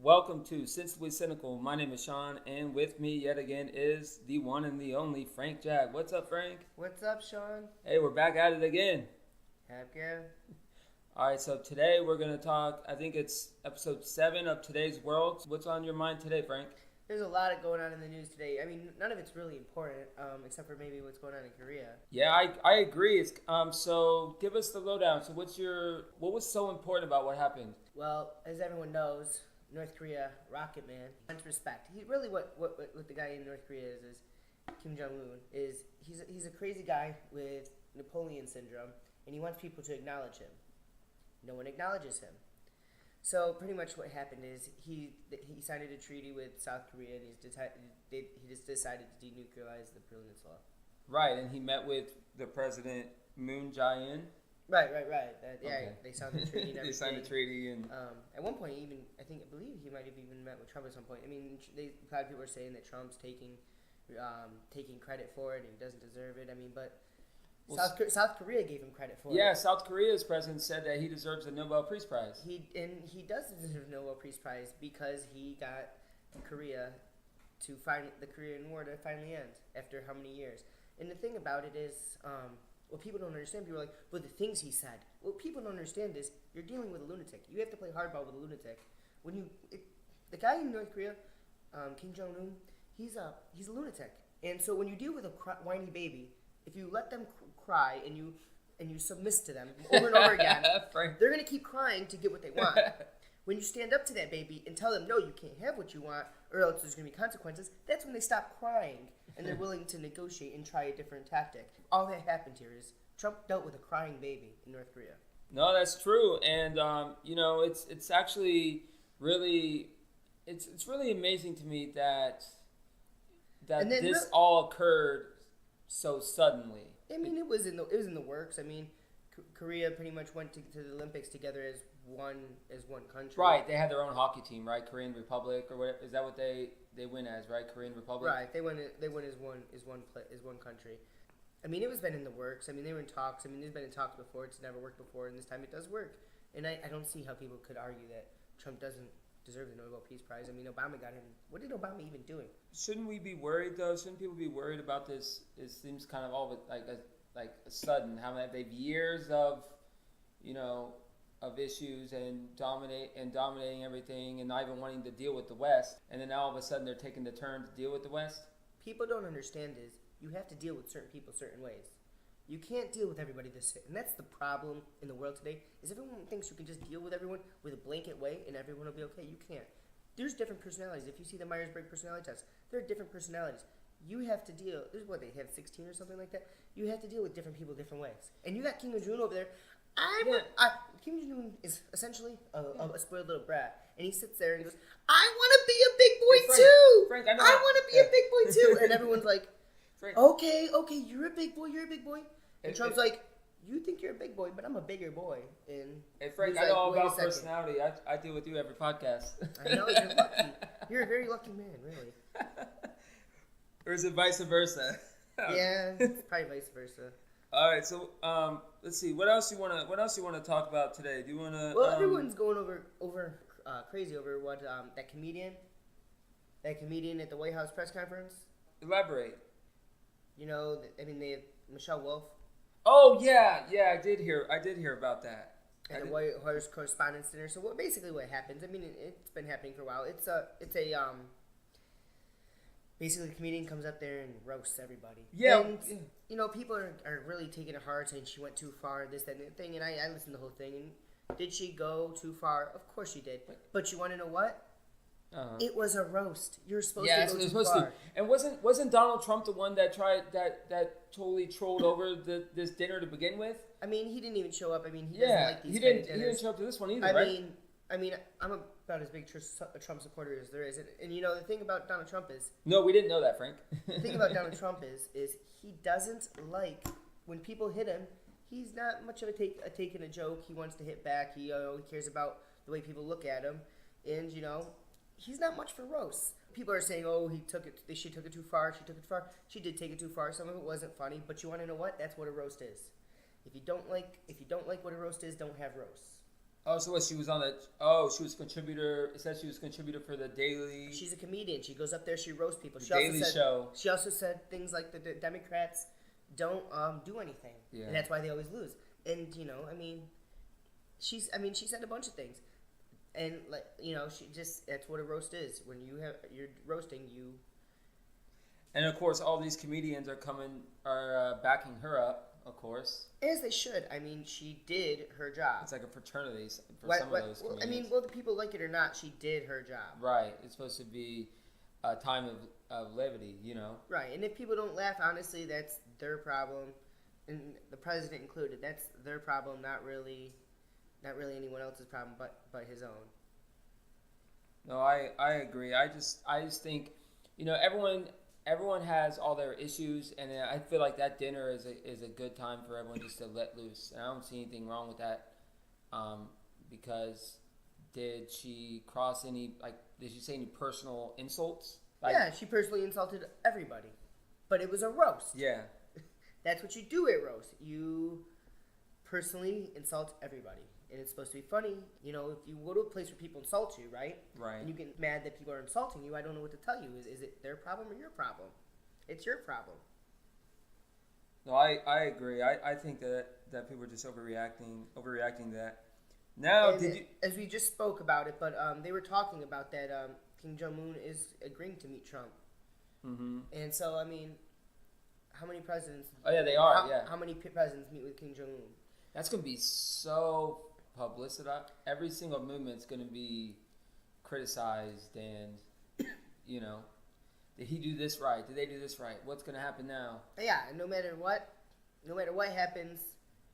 Welcome to Sensibly Cynical. My name is Sean, and with me yet again is the one and the only Frank Jag. What's up, Frank? What's up, Sean? Hey, we're back at it again. Heck yeah. All right, so today we're going to talk, I think it's episode 7 of Today's World. What's on your mind today, Frank? There's a lot going on in the news today. I mean, none of it's really important, except for maybe what's going on in Korea. Yeah, I agree. So give us the lowdown. So what was so important about what happened? Well, as everyone knows, North Korea, Rocket Man, wants respect. He really what the guy in North Korea is Kim Jong-un, is he's a crazy guy with Napoleon syndrome, and he wants people to acknowledge him. No one acknowledges him. So pretty much what happened is he signed a treaty with South Korea, and he just decided to denuclearize the peninsula. Right, and he met with the president Moon Jae-in. Right. They signed the treaty and everything. They signed the treaty, and at one point, I believe he might have even met with Trump at some point. I mean, a lot of people are saying that Trump's taking credit for it and he doesn't deserve it. I mean, but South Korea gave him credit for it. Yeah, South Korea's president said that he deserves a Nobel Peace Prize. He does deserve a Nobel Peace Prize because he got Korea to the Korean War to finally end after how many years. And the thing about it is, what people don't understand, people are like, but the things he said. What people don't understand is you're dealing with a lunatic. You have to play hardball with a lunatic. The guy in North Korea, Kim Jong-un, he's a lunatic. And so when you deal with a whiny baby, if you let them cry and you submit to them over and over again, they're going to keep crying to get what they want. When you stand up to that baby and tell them, no, you can't have what you want, or else there's going to be consequences, that's when they stop crying and they're willing to negotiate and try a different tactic. All that happened here is Trump dealt with a crying baby in North Korea. No, that's true. And, it's actually really, it's really amazing to me that this all occurred so suddenly. I mean, it was in the works. I mean, Korea pretty much went to the Olympics together as one country. Right, they had their own hockey team, right? Korean Republic or whatever. Is that what they win as, right? Korean Republic. Right, they win as one country. I mean, it was been in the works. I mean, they were in talks. I mean, there's been in talks before. It's never worked before, and this time it does work. And I don't see how people could argue that Trump doesn't deserve the Nobel Peace Prize. I mean, Obama got him. What did Obama even do? Shouldn't we be worried though? Shouldn't people be worried about this? It seems kind of all like a sudden. How they've years of issues and dominating everything, and not even wanting to deal with the West, and then all of a sudden they're taking the turn to deal with the West. People don't understand is you have to deal with certain people certain ways. You can't deal with everybody the same, and that's the problem in the world today. Is everyone thinks you can just deal with everyone with a blanket way and everyone will be okay. You can't. There's different personalities. If you see the Myers-Briggs personality test, there are different personalities. You have to deal. There's what they have 16 or something like that. You have to deal with different people different ways. And you got Kim Jong-un over there. Kim Jong-un is essentially a spoiled little brat, and he sits there and he goes, "I want to be a big boy too. Frank, I want to be a big boy too." And everyone's like, Frank, okay, you're a big boy. And Trump's like, "You think you're a big boy, but I'm a bigger boy." And Frank, I know all about personality. I deal with you every podcast. I know, you're lucky. You're a very lucky man, really. Or is it vice versa? Yeah, probably vice versa. All right, so let's see. What else you wanna talk about today? Do you wanna? Well, everyone's going over crazy over what that comedian at the White House press conference. Elaborate. They have Michelle Wolf. Oh yeah, I did hear about that. At the White House Correspondents' Dinner. So what happens? I mean, it's been happening for a while. Basically, the comedian comes up there and roasts everybody. Yeah. And, people are really taking it hard, saying she went too far, this, that, and the thing. And I listened to the whole thing. And did she go too far? Of course she did. But you want to know what? Uh-huh. It was a roast. You're supposed to go too far. And wasn't Donald Trump the one that totally trolled over this dinner to begin with? I mean, he didn't even show up. I mean, he doesn't like these he didn't show up to this one either, right? I mean, I'm about as big a Trump supporter as there is. And the thing about Donald Trump is... No, we didn't know that, Frank. The thing about Donald Trump is he doesn't like when people hit him. He's not much of a take in a joke. He wants to hit back. He cares about the way people look at him. And, he's not much for roasts. People are saying, "Oh, she took it too far. She took it too far." She did take it too far. Some of it wasn't funny, but you want to know what? That's what a roast is. If you don't like what a roast is, don't have roasts. Oh, so what? She was on the. Oh, she was a contributor. It said she was a contributor for the Daily. She's a comedian. She goes up there. She roasts people. The She Daily also said, Show. She also said things like the Democrats don't do anything, and that's why they always lose. And she said a bunch of things, and she just that's what a roast is. When you're roasting you. And of course, all these comedians are backing her up. Of course. As they should. I mean, she did her job. It's like a fraternity for some of those comedians. Whether people like it or not, she did her job. Right. It's supposed to be a time of levity, Right. And if people don't laugh, honestly, that's their problem. And the president included. That's their problem, not really anyone else's problem but his own. No, I agree. I just think, everyone has all their issues, and I feel like that dinner is a good time for everyone just to let loose. And I don't see anything wrong with that, because did she cross any, did she say any personal insults? Yeah, she personally insulted everybody, but it was a roast. Yeah. That's what you do at roast. You personally insult everybody, and it's supposed to be funny. If you go to a place where people insult you, right? Right. And you get mad that people are insulting you, I don't know what to tell you. Is it their problem or your problem? It's your problem. No, I agree. I think that people are just overreacting to that. Now, as we just spoke about it, but they were talking about that Kim Jong-un is agreeing to meet Trump. Mm-hmm. And so, how many presidents? Oh, yeah, they are, How many presidents meet with Kim Jong-un? That's going to be so publicized. Every single movement's going to be criticized, and, did he do this right? Did they do this right? What's going to happen now? Yeah, no matter what happens,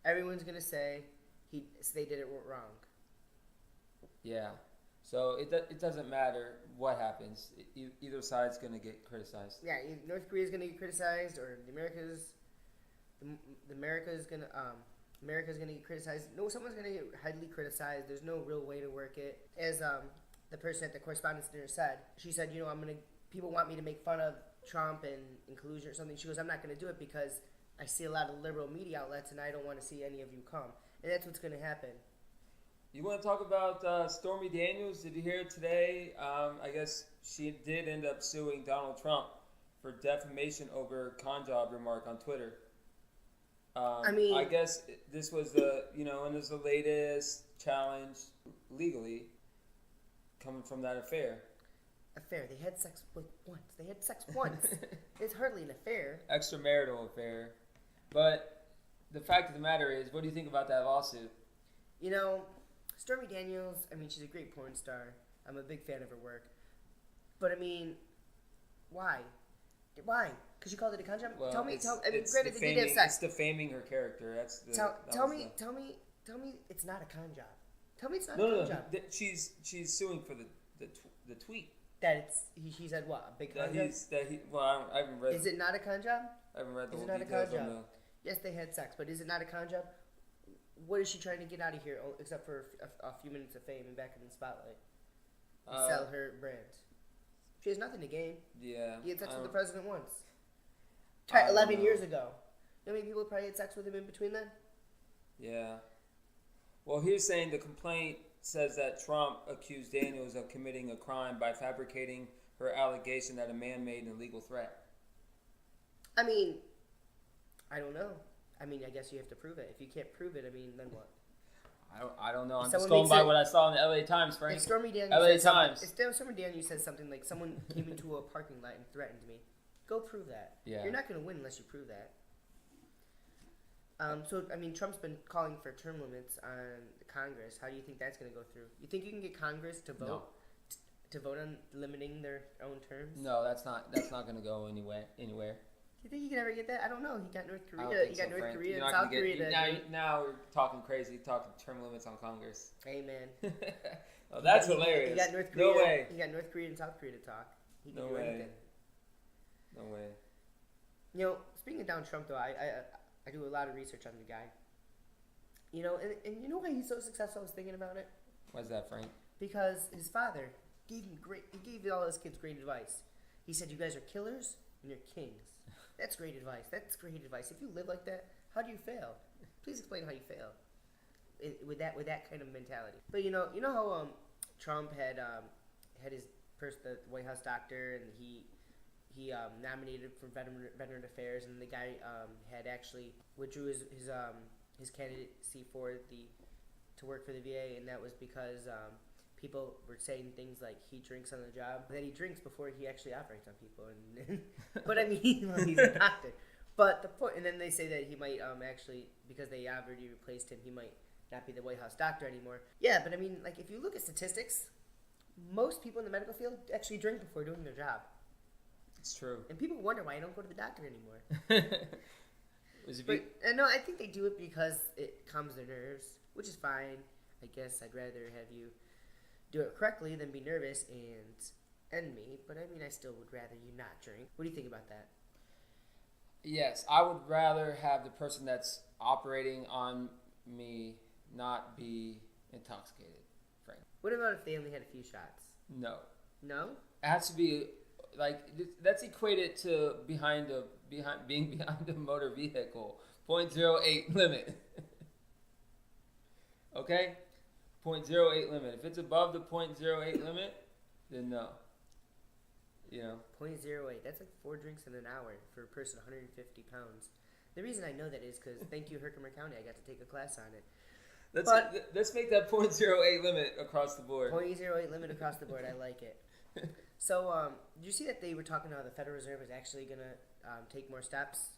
everyone's going to say they did it wrong. Yeah. So it doesn't matter what happens. Either side's going to get criticized. Yeah, North Korea's going to get criticized, or America's going to get criticized. No, someone's going to get highly criticized. There's no real way to work it. As the person at the correspondence dinner said, she said, people want me to make fun of Trump and collusion or something. She goes, I'm not going to do it because I see a lot of liberal media outlets, and I don't want to see any of you come. And that's what's going to happen. You want to talk about Stormy Daniels? Did you hear it today? I guess she did end up suing Donald Trump for defamation over con job remark on Twitter. I guess this was and this is the latest challenge legally coming from that affair. They had sex once. It's hardly an affair. Extramarital affair. But the fact of the matter is, what do you think about that lawsuit? Stormy Daniels, she's a great porn star. I'm a big fan of her work. But, why? Why? Because you called it a con job? Well, granted, they did have sex. It's defaming her character. Tell me it's not a con job. Tell me it's not a con job. She's suing for the tweet. He said what? A big con job? I haven't read. Is it not a con job? I haven't read the whole details. Is it not a con job? Yes, they had sex, but is it not a con job? What is she trying to get out of here, except for a few minutes of fame and back in the spotlight? Sell her brand. She has nothing to gain. Yeah. He had sex with the president once. 11 years ago. You know how many people probably had sex with him in between then? Yeah. Well, here's saying the complaint says that Trump accused Daniels of committing a crime by fabricating her allegation that a man made an illegal threat. I don't know. I guess you have to prove it. If you can't prove it, then what? I don't know. I'm just going by what I saw in the LA Times, Frank. If Stormy Daniels says something like, someone came into a parking lot and threatened me, go prove that. Yeah. You're not going to win unless you prove that. Trump's been calling for term limits on Congress. How do you think that's going to go through? You think you can get Congress to vote? No. To vote on limiting their own terms? No, that's not going to go anywhere. Do you think he can ever get that? I don't know. He got North Korea. He got North Korea and South Korea. Now we're talking crazy, talking term limits on Congress. Hey, man. Oh, that's hilarious. He got North Korea. No way. He got North Korea and South Korea to talk. He can do anything. No way. Speaking of Donald Trump, though, I do a lot of research on the guy. And you know why he's so successful? I was thinking about it. Why's that, Frank? Because his father gave all his kids great advice. He said, "You guys are killers and you're kings." That's great advice. If you live like that, how do you fail? Please explain how you fail. with that kind of mentality. But you know how Trump had his the White House doctor, and he nominated for Veteran Affairs, and the guy had actually withdrew his candidacy to work for the VA, and that was because people were saying things like he drinks on the job, that he drinks before he actually operates on people, and but I mean, well, he's a doctor. But the point, and then they say that he might actually, because they already replaced him, he might not be the White House doctor anymore. Yeah, but I mean, like, if you look at statistics, most people in the medical field actually drink before doing their job. It's true. And people wonder why I don't go to the doctor anymore. No, I think they do it because it calms their nerves, which is fine. I guess I'd rather have you do it correctly than be nervous and end me. But I mean, I still would rather you not drink. What do you think about that? Yes, I would rather have the person that's operating on me not be intoxicated, Frank. What about if they only had a few shots? No. No? It has to be, like, that's equated to being behind a motor vehicle. 0.08 limit. Okay? 0.08 limit. If it's above the 0.08 limit, then no. You know? 0.08. That's like 4 drinks in an hour for a person 150 pounds. The reason I know that is because, thank you, Herkimer County, I got to take a class on it. Let's make that 0.08 limit across the board. 0.08 limit across the board. I like it. So, did you see that they were talking about the Federal Reserve is actually going to take more steps?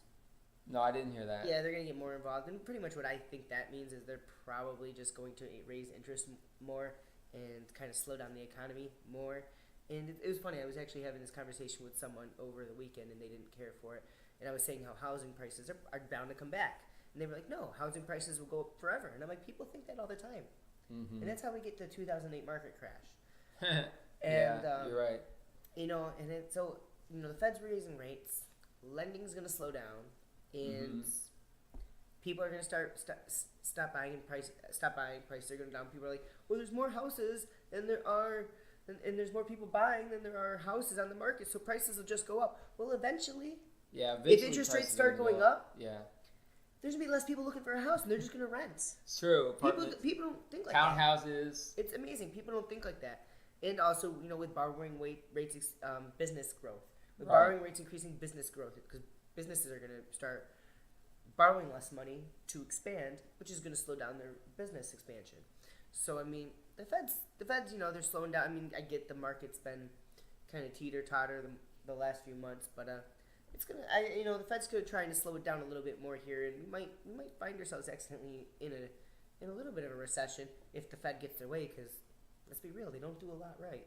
No, I didn't hear that. Yeah, they're going to get more involved. And pretty much what I think that means is they're probably just going to raise interest more and kind of slow down the economy more. And it was funny. I was actually having this conversation with someone over the weekend, and they didn't care for it. And I was saying how housing prices are bound to come back. And they were like, no, housing prices will go up forever. And I'm like, people think that all the time. Mm-hmm. And that's how we get the 2008 market crash. And, yeah, you're right. You know, and so the Fed's raising rates. Lending's going to slow down. And people are going to stop buying and prices are going down. People are like, well, there's more houses than there are, and there's more people buying than there are houses on the market, so prices will just go up. Well, eventually if interest rates start going up, there's going to be less people looking for a house, and they're just going to rent. It's true. People don't think like townhouses. That. It's amazing. People don't think like that. And also, with borrowing rates, business growth. With borrowing rates increasing, business growth, because businesses are going to start borrowing less money to expand, which is going to slow down their business expansion. So, I mean, the Feds, they're slowing down. I mean, I get the market's been kind of teeter-totter the last few months, but it's going to, the Fed's going to try to slow it down a little bit more here, and we might find ourselves accidentally in a little bit of a recession if the Fed gets their way, because let's be real, they don't do a lot right.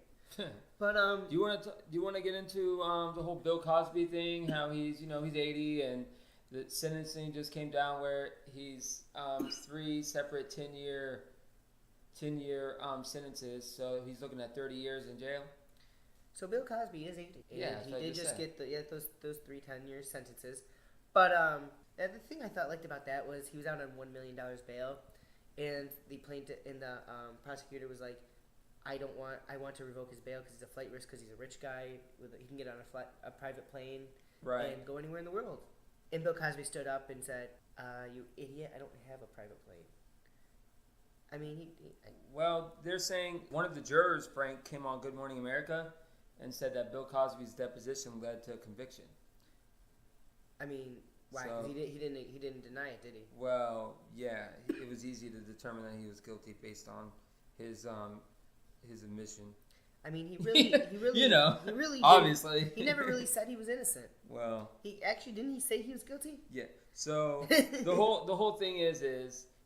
But do you want to get into the whole Bill Cosby thing? How he's 80, and the sentencing just came down where he's 3 separate 10-year sentences. So he's looking at 30 years in jail. So Bill Cosby is 80. Yeah, he did just get those 3 10-year sentences. But the thing I liked about that was he was out on $1 million bail, and the plaintiff and the prosecutor was like, I want to revoke his bail because he's a flight risk, because he's a rich guy he can get on a private plane and go anywhere in the world. And Bill Cosby stood up and said, "You idiot! I don't have a private plane." I mean, well, they're saying one of the jurors, Frank, came on Good Morning America and said that Bill Cosby's deposition led to a conviction. I mean, why? So, he didn't deny it, did he? Well, yeah, it was easy to determine that he was guilty based on his admission. I mean, he really obviously he never really said he was innocent. Well, he actually didn't. He say he was guilty. Yeah. So the whole thing is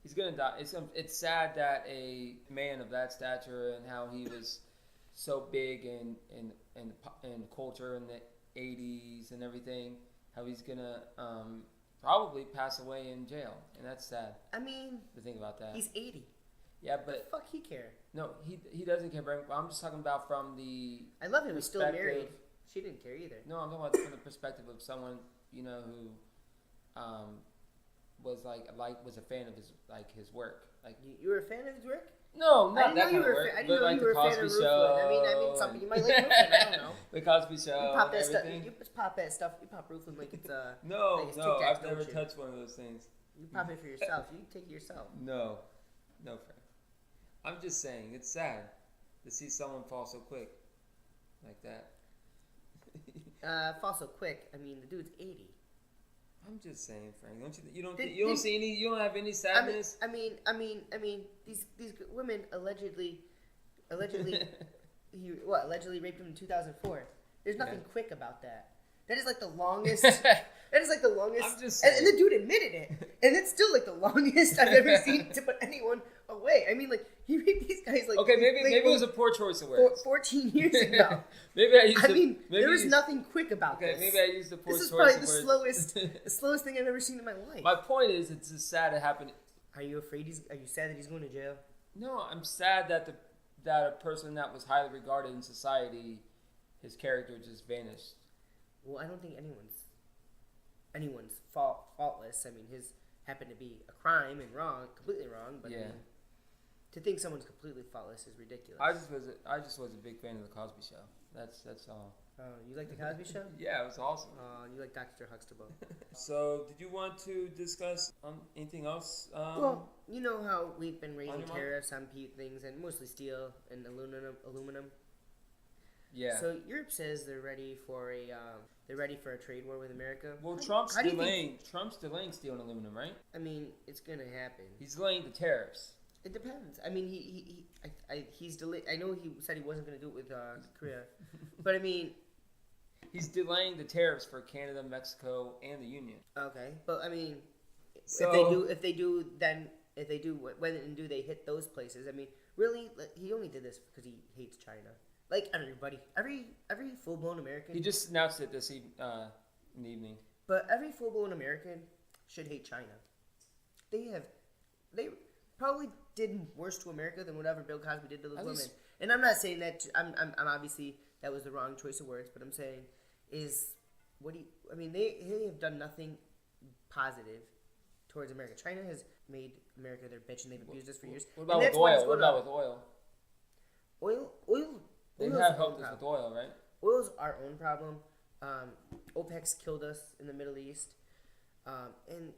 he's gonna die. It's sad that a man of that stature and how he was so big in culture in the 80s and everything, how he's gonna probably pass away in jail, and that's sad. I mean, to think about that. He's 80. Yeah, but fuck he care? No, he doesn't care. But I'm just talking about from the. I love him. He's still married. She didn't care either. No, I'm talking about from the perspective of someone who was a fan of his work. Like you were a fan of his work? No, not that kind of work. I didn't know you were a fan of Rooflin. I mean, something you might like Rooflin. I don't know. The Cosby Show. You pop that stuff. You pop that stuff. You pop Rooflin like it's No, I've never touched one of those things. You pop it for yourself. You take it yourself. No. No, Frank. I'm just saying, it's sad to see someone fall so quick like that. Fall so quick. I mean, the dude's 80. I'm just saying, Frank. You don't have any sadness? I mean, these women allegedly allegedly raped him in 2004. There's nothing quick about that. That is like the longest. That is like the longest. I'm just saying. And the dude admitted it, and it's still like the longest I've ever seen to put anyone away. I mean, like he raped these guys like. Okay, maybe it was a poor choice of words. 14 years ago. There is nothing quick about this. Maybe I used the poor choice of words. This is probably the slowest thing I've ever seen in my life. My point is, it's just sad it happened. Are you afraid? Are you sad that he's going to jail? No, I'm sad that a person that was highly regarded in society, his character just vanished. Well, I don't think anyone's faultless. I mean, his happened to be a crime and wrong, completely wrong. But I mean, to think someone's completely faultless is ridiculous. I just was a big fan of the Cosby Show. That's all. Oh, you like the Cosby Show? Yeah, it was awesome. You like Dr. Huxtable. So, did you want to discuss anything else? Well, you know how we've been raising tariffs on things, and mostly steel and aluminum. Yeah. So Europe says they're ready for a trade war with America. Well, Trump's delaying steel and aluminum, right? I mean, it's gonna happen. He's delaying the tariffs. It depends. I mean, he's delayed. I know he said he wasn't gonna do it with Korea, but I mean, he's delaying the tariffs for Canada, Mexico, and the Union. Okay, but I mean, so, if they do, when and do they hit those places? I mean, really, he only did this because he hates China. Like everybody, every full-blown American. He just announced it this in the evening. But every full-blown American should hate China. They probably did worse to America than whatever Bill Cosby did to those women. And I'm not saying that I'm obviously that was the wrong choice of words, but I'm saying they have done nothing positive towards America. China has made America their bitch, and they've abused us for years. What about with oil? What about with oil? Oil. They have helped us with oil, right? Oil's our own problem. OPEC's killed us in the Middle East. And,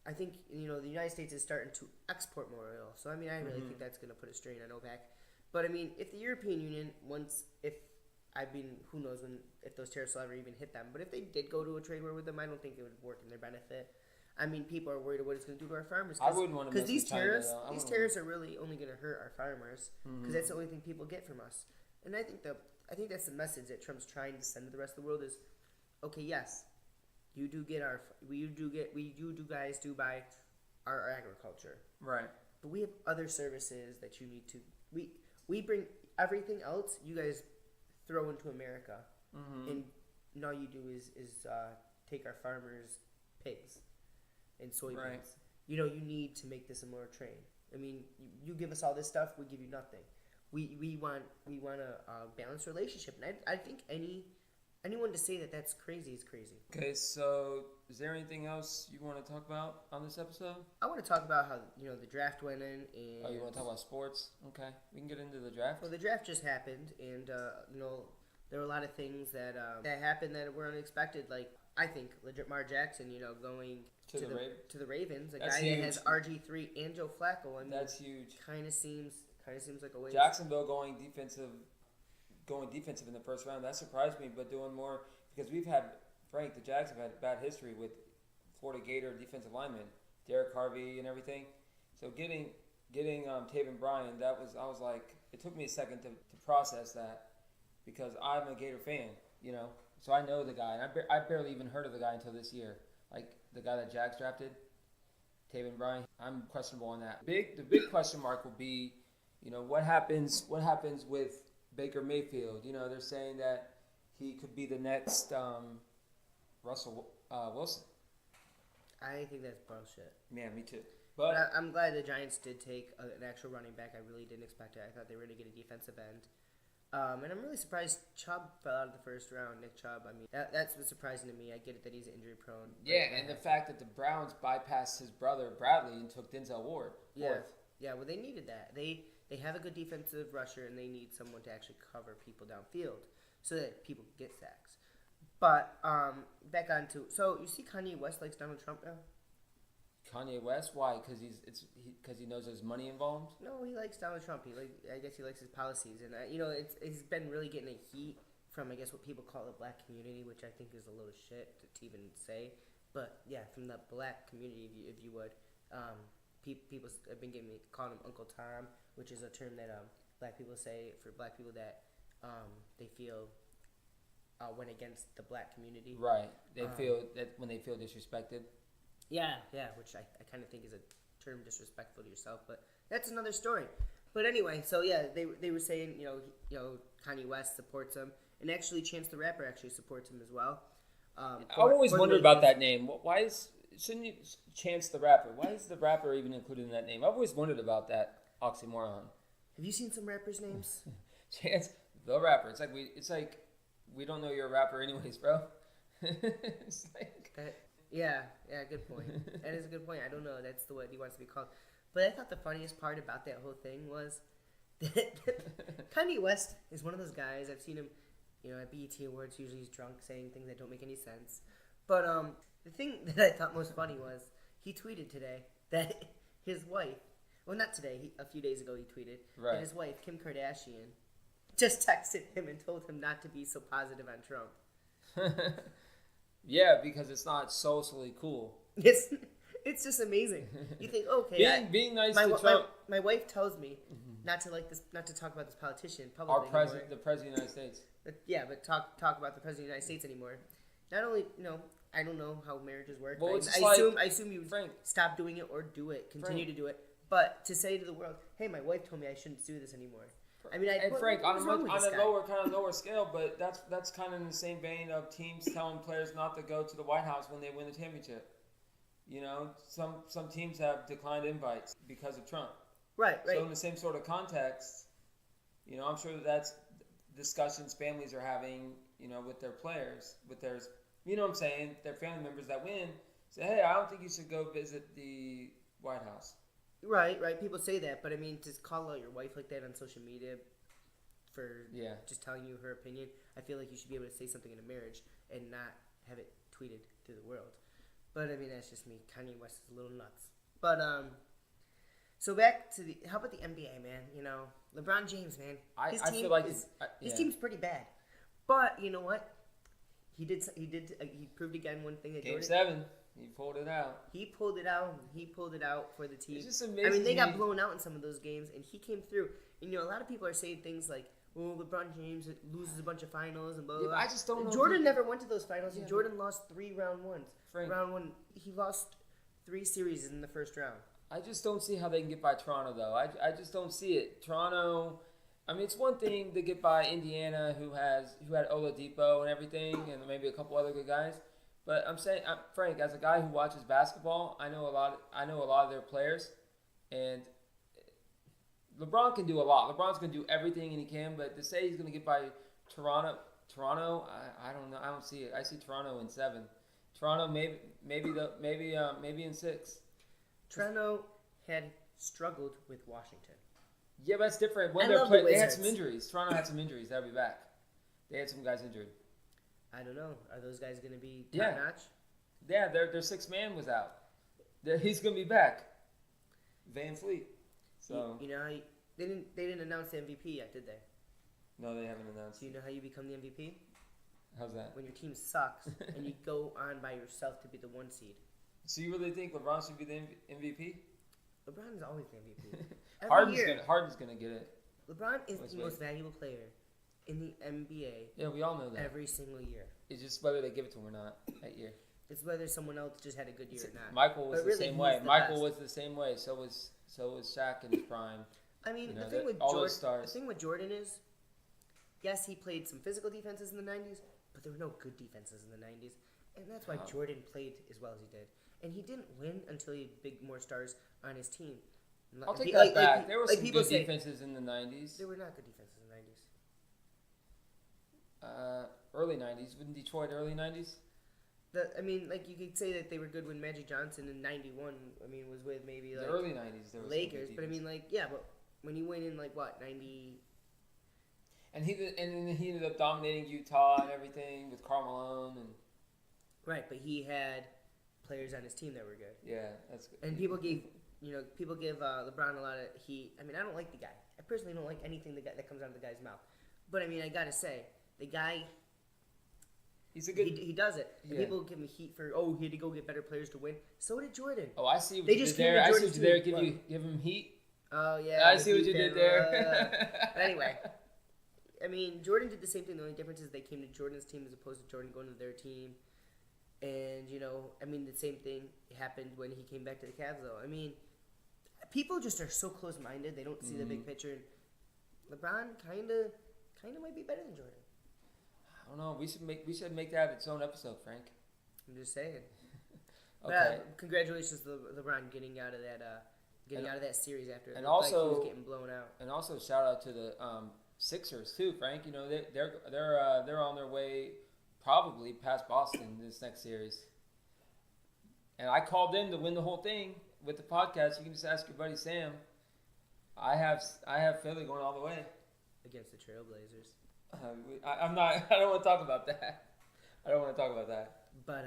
I think, the United States is starting to export more oil. So, I mean, I really think that's going to put a strain on OPEC. But, I mean, if the European Union, who knows if those tariffs will ever even hit them. But if they did go to a trade war with them, I don't think it would work in their benefit. I mean, people are worried about what it's going to do to our farmers. I wouldn't want to because these tariffs are really only going to hurt our farmers because that's the only thing people get from us. And I think that's the message that Trump's trying to send to the rest of the world is, okay, yes, you guys do buy our agriculture, right? But we have other services that you need to. We bring everything else. You guys throw into America, and all you do is take our farmers' pigs and soybeans. Right. You need to make this a more train. I mean, you give us all this stuff, we give you nothing. We want a balanced relationship, and I think anyone to say that that's crazy is crazy. Okay, so is there anything else you want to talk about on this episode? I want to talk about how the draft went in, and you want to talk about sports? Okay, we can get into the draft. Well, the draft just happened, and there were a lot of things that happened that were unexpected. Like I think Lamar Jackson, going to the Ravens, That's guy huge. that has RG3 and Joe Flacco. I mean, that's huge. Kind of seems like a waste. Jacksonville going defensive in the first round. That surprised me, but doing more because the Jags have had bad history with Florida Gator defensive linemen, Derek Harvey and everything. So getting Taven Bryan, I was like, it took me a second to process that because I'm a Gator fan, so I know the guy. And I barely even heard of the guy until this year. Like the guy that Jags drafted, Taven Bryan. I'm questionable on that. The big question mark will be, what happens with Baker Mayfield. They're saying that he could be the next Russell Wilson. I think that's bullshit. Yeah, me too. But I'm glad the Giants did take an actual running back. I really didn't expect it. I thought they were going to get a defensive end. And I'm really surprised Chubb fell out of the first round. Nick Chubb. I mean, that's what's surprising to me. I get it that he's injury prone. Yeah, and the fact that the Browns bypassed his brother Bradley and took Denzel Ward. Yeah. Well, they needed that. They have a good defensive rusher, and they need someone to actually cover people downfield so that people can get sacks. But back on to so you see Kanye West likes Donald Trump now. Kanye West? Why? Because he knows there's money involved. No, he likes Donald Trump. I guess he likes his policies, and it's been really getting a heat from I guess what people call the black community, which I think is a load of shit to even say. But yeah, from the black community, if you would, people have been calling him Uncle Tom, which is a term that black people say for black people that they feel went against the black community. Right. They feel that when they feel disrespected. Yeah, which I kind of think is a term disrespectful to yourself, but that's another story. But anyway, so yeah, they were saying Kanye West supports him, and actually Chance the Rapper actually supports him as well. I've always wondered about that name. Why shouldn't you Chance the Rapper? Why is the rapper even included in that name? I've always wondered about that oxymoron. Have you seen some rappers' names? Chance the Rapper. It's like we don't know you're a rapper anyways, bro. It's like that. Yeah, good point. That is a good point. I don't know. That's the way he wants to be called. But I thought the funniest part about that whole thing was that Kanye West is one of those guys. I've seen him, at BET Awards. Usually he's drunk saying things that don't make any sense. But the thing that I thought most funny was he tweeted today that his wife, well, not today, a few days ago he tweeted that his wife, Kim Kardashian, just texted him and told him not to be so positive on Trump. Yeah, because it's not socially cool. It's just amazing. You think, okay, being nice to Trump. My wife tells me not to talk about this politician publicly. The president of the United States. Yeah, but talk about the president of the United States anymore. Not only, I don't know how marriages work. Well, I assume you stop doing it or do it, continue to do it. But to say to the world, hey, my wife told me I shouldn't do this anymore. I mean, Frank, on a lower scale, but that's kind of in the same vein of teams telling players not to go to the White House when they win the championship. Some teams have declined invites because of Trump. Right. So in the same sort of context, I'm sure that's discussions families are having, with their players, with their, what I'm saying, their family members that win, say, hey, I don't think you should go visit the White House. Right. People say that, but I mean, to call out your wife like that on social media for just telling you her opinion, I feel like you should be able to say something in a marriage and not have it tweeted to the world. But I mean, that's just me. Kanye West is a little nuts. But so back to how about the NBA, man? LeBron James, man. His team's pretty bad. But you know what? He proved again one thing that Game 7. He pulled it out. He pulled it out for the team. It's just amazing. I mean, they got blown out in some of those games, and he came through. And, a lot of people are saying things like, well, LeBron James loses a bunch of finals and blah, blah, blah. I just don't know. Jordan never went to those finals, and Jordan lost 3 round ones. Round 1, he lost 3 series in the first round. I just don't see how they can get by Toronto, though. I just don't see it. Toronto, I mean, it's one thing to get by Indiana, who had Oladipo and everything, and maybe a couple other good guys. But I'm saying, Frank, as a guy who watches basketball, I know a lot of their players, and LeBron can do a lot. LeBron's going to do everything and he can, but to say he's going to get by Toronto, I don't know. I don't see it. I see Toronto in 7. Toronto maybe in 6. Toronto had struggled with Washington. Yeah, but that's different. When they had some injuries. Toronto had some injuries. They'll be back. They had some guys injured. I don't know. Are those guys going to be top notch? Yeah, their 6th man was out. He's going to be back. Van Fleet. So they didn't announce the MVP yet, did they? No, they haven't announced. Do you know how you become the MVP? How's that? When your team sucks and you go on by yourself to be the 1 seed. So you really think LeBron should be the MVP? LeBron is always the MVP. Harden's gonna get it. LeBron is the most valuable player in the NBA. Yeah, we all know that. Every single year. It's just whether they give it to him or not that year. It's whether someone else just had a good year or not. Michael was the same way. Michael was the same way. So was Shaq in his prime. I mean, the thing with Jordan is, yes, he played some physical defenses in the 90s, but there were no good defenses in the 90s. And that's why Jordan played as well as he did. And he didn't win until he had more stars on his team. I'll take that back. There were some good defenses in the 90s. There were not good defenses in the 90s. Early 90s. Wouldn't Detroit early 90s? You could say that they were good when Magic Johnson in 91, was with maybe the early 90s. There was Lakers. But but when he went in 90... And he ended up dominating Utah and everything with Karl Malone and... Right, but he had players on his team that were good. Yeah, that's good. And people give LeBron a lot of heat. I mean, I don't like the guy. I personally don't like anything that comes out of the guy's mouth. But I mean, I gotta say, the guy. He's a good. He does it. Yeah. And people give him heat for he had to go get better players to win. So did Jordan. Oh, I see what you did there. I see what you did there. Give him heat. Oh yeah. I see what you did there. But anyway, I mean, Jordan did the same thing. The only difference is they came to Jordan's team as opposed to Jordan going to their team. And I mean, the same thing happened when he came back to the Cavs. Though I mean, people just are so close-minded. They don't see the big picture. LeBron kind of might be better than Jordan. I don't know. We should make that its own episode, Frank. I'm just saying. Okay. Congratulations to LeBron getting out of that series after and also he was getting blown out. And also shout out to the Sixers too, Frank. They're on their way probably past Boston this next series. And I called them to win the whole thing with the podcast. You can just ask your buddy Sam. I have Philly going all the way against the Trailblazers. I'm not. I don't want to talk about that. But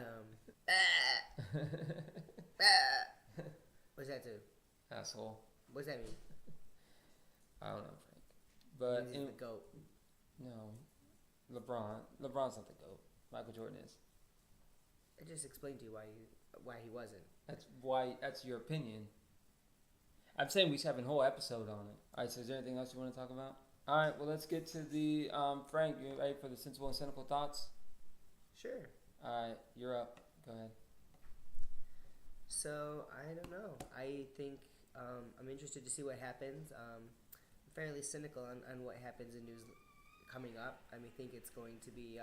what's that do? Asshole. What's that mean? I don't know, Frank. But he's the GOAT. No, LeBron's not the GOAT. Michael Jordan is. I just explained to you why he wasn't. That's your opinion. I'm saying we should have a whole episode on it. All right. So is there anything else you want to talk about? All right, well, let's get to the Frank. You ready for the sensible and cynical thoughts? Sure. All right, you're up. Go ahead. So I don't know. I think I'm interested to see what happens. I'm fairly cynical on what happens in news coming up. I think it's going to be.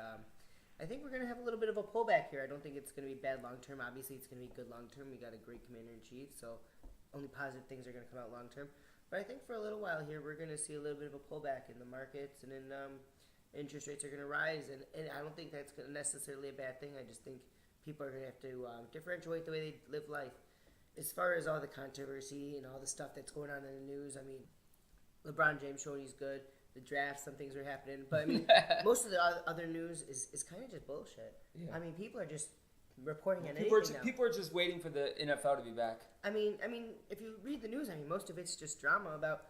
I think we're going to have a little bit of a pullback here. I don't think it's going to be bad long term. Obviously, it's going to be good long term. We got a great commander in chief, so only positive things are going to come out long term. But I think for a little while here, we're going to see a little bit of a pullback in the markets, and then interest rates are going to rise. And I don't think that's necessarily a bad thing. I just think people are going to have to differentiate the way they live life. As far as all the controversy and all the stuff that's going on in the news, I mean, LeBron James showing he's good. The draft, some things are happening. But, I mean, most of the other news is kind of just bullshit. Yeah. I mean, people are just reporting on anything now. People are just waiting for the NFL to be back. I mean, if you read the news, most of it's just drama about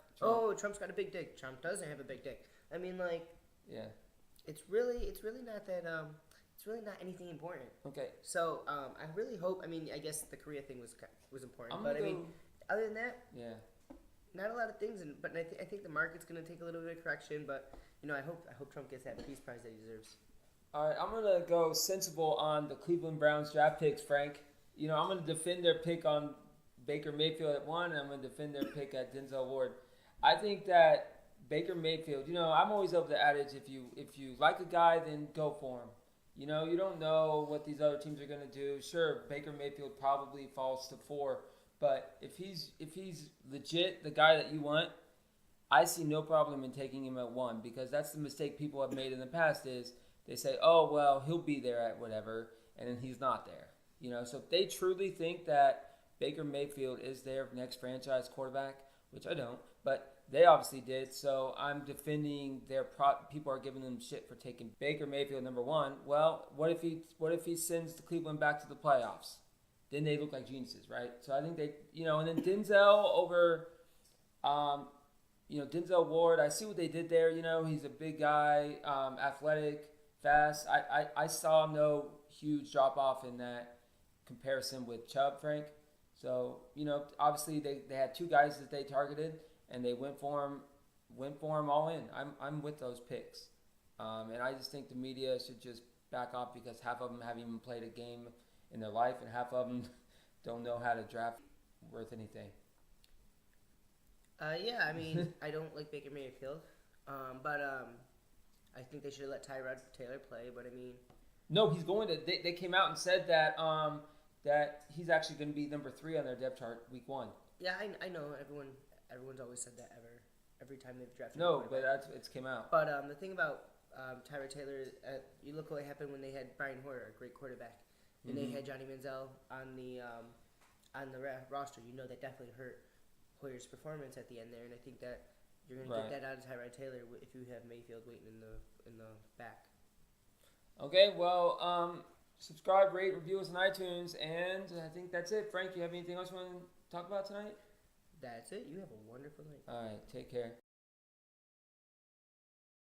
Trump's got a big dick. Trump doesn't have a big dick. I mean, yeah, it's really not that it's really not anything important. Okay. So I really hope. I mean, I guess the Korea thing was important, but I mean, other than that, yeah, not a lot of things. But I think the market's going to take a little bit of correction. But I hope Trump gets that peace prize that he deserves. All right, I'm going to go sensible on the Cleveland Browns draft picks, Frank. I'm going to defend their pick on Baker Mayfield at 1, and I'm going to defend their pick at Denzel Ward. I think that Baker Mayfield, I'm always of the adage, if you like a guy, then go for him. You don't know what these other teams are going to do. Sure, Baker Mayfield probably falls to 4, but if he's legit the guy that you want, I see no problem in taking him at 1, because that's the mistake people have made in the past is they say, oh, well, he'll be there at whatever, and then he's not there. So if they truly think that Baker Mayfield is their next franchise quarterback, which I don't, but they obviously did, so I'm defending their people are giving them shit for taking Baker Mayfield number 1. Well, what if he sends the Cleveland back to the playoffs? Then they look like geniuses, right? So I think they, and then Denzel over, Denzel Ward, I see what they did there. He's a big guy, athletic, fast. I saw no huge drop-off in that comparison with Chubb, Frank. So, obviously they had 2 guys that they targeted, and they went for him all in. I'm with those picks. And I just think the media should just back off because half of them haven't even played a game in their life, and half of them don't know how to draft worth anything. Yeah, I mean, I don't like Baker Mayfield, but I think they should let Tyrod Taylor play. But I mean, no, he's going to. They came out and said that that he's actually going to be number 3 on their depth chart week 1. Yeah, I know. Everyone's always said that every time they've drafted. No, but it's came out. But the thing about Tyrod Taylor, you look what happened when they had Brian Hoyer, a great quarterback, and they had Johnny Manziel on the roster. That definitely hurt Hoyer's performance at the end there, and I think that you're going to get that out of Tyrod Taylor if you have Mayfield waiting in the back. Okay, well, subscribe, rate, review us on iTunes, and I think that's it. Frank, you have anything else you want to talk about tonight? That's it. You have a wonderful night. All right, take care.